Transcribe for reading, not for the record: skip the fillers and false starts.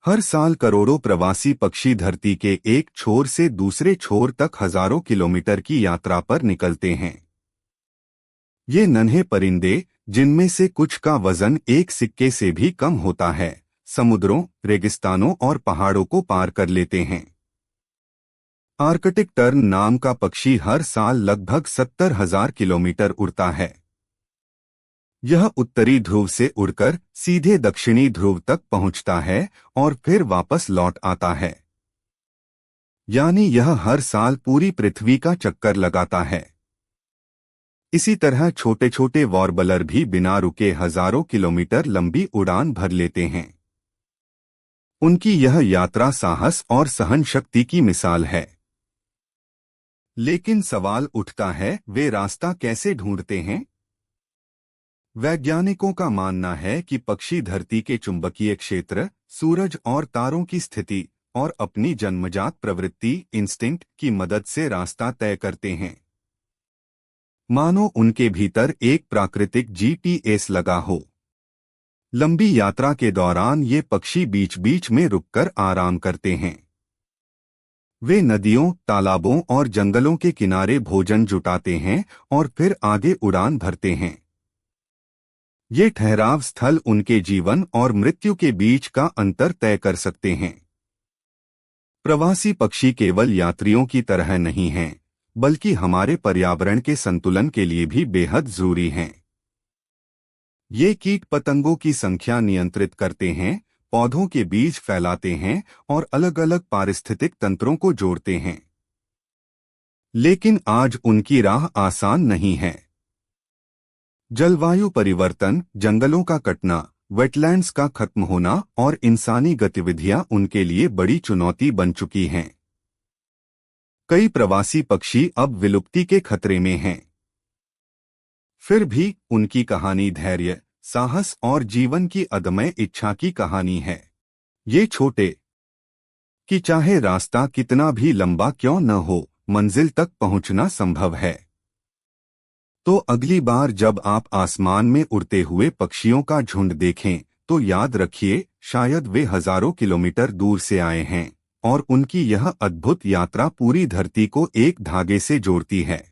हर साल करोड़ों प्रवासी पक्षी धरती के एक छोर से दूसरे छोर तक हजारों किलोमीटर की यात्रा पर निकलते हैं। ये नन्हे परिंदे, जिनमें से कुछ का वजन एक सिक्के से भी कम होता है, समुद्रों, रेगिस्तानों और पहाड़ों को पार कर लेते हैं। आर्कटिक टर्न नाम का पक्षी हर साल लगभग 70,000 किलोमीटर उड़ता है। यह उत्तरी ध्रुव से उड़कर सीधे दक्षिणी ध्रुव तक पहुंचता है और फिर वापस लौट आता है। यानी यह हर साल पूरी पृथ्वी का चक्कर लगाता है। इसी तरह छोटे छोटे वॉर्बलर भी बिना रुके हजारों किलोमीटर लंबी उड़ान भर लेते हैं। उनकी यह यात्रा साहस और सहन शक्ति की मिसाल है। लेकिन सवाल उठता है, वे रास्ता कैसे ढूंढते हैं? वैज्ञानिकों का मानना है कि पक्षी धरती के चुंबकीय क्षेत्र, सूरज और तारों की स्थिति और अपनी जन्मजात प्रवृत्ति इंस्टिंक्ट की मदद से रास्ता तय करते हैं। मानो उनके भीतर एक प्राकृतिक जीपीएस लगा हो। लंबी यात्रा के दौरान ये पक्षी बीच बीच में रुककर आराम करते हैं। वे नदियों, तालाबों और जंगलों के किनारे भोजन जुटाते हैं और फिर आगे उड़ान भरते हैं। ये ठहराव स्थल उनके जीवन और मृत्यु के बीच का अंतर तय कर सकते हैं। प्रवासी पक्षी केवल यात्रियों की तरह नहीं हैं, बल्कि हमारे पर्यावरण के संतुलन के लिए भी बेहद जरूरी हैं। ये कीट पतंगों की संख्या नियंत्रित करते हैं, पौधों के बीज फैलाते हैं और अलग अलग पारिस्थितिक तंत्रों को जोड़ते हैं। लेकिन आज उनकी राह आसान नहीं है। जलवायु परिवर्तन, जंगलों का कटना, वेटलैंड्स का खत्म होना और इंसानी गतिविधियां उनके लिए बड़ी चुनौती बन चुकी हैं। कई प्रवासी पक्षी अब विलुप्ति के खतरे में हैं। फिर भी उनकी कहानी धैर्य, साहस और जीवन की अदम्य इच्छा की कहानी है। ये छोटे कि चाहे रास्ता कितना भी लंबा क्यों न हो, मंजिल तक पहुंचना संभव है। तो अगली बार जब आप आसमान में उड़ते हुए पक्षियों का झुंड देखें, तो याद रखिए, शायद वे हजारों किलोमीटर दूर से आए हैं और उनकी यह अद्भुत यात्रा पूरी धरती को एक धागे से जोड़ती है।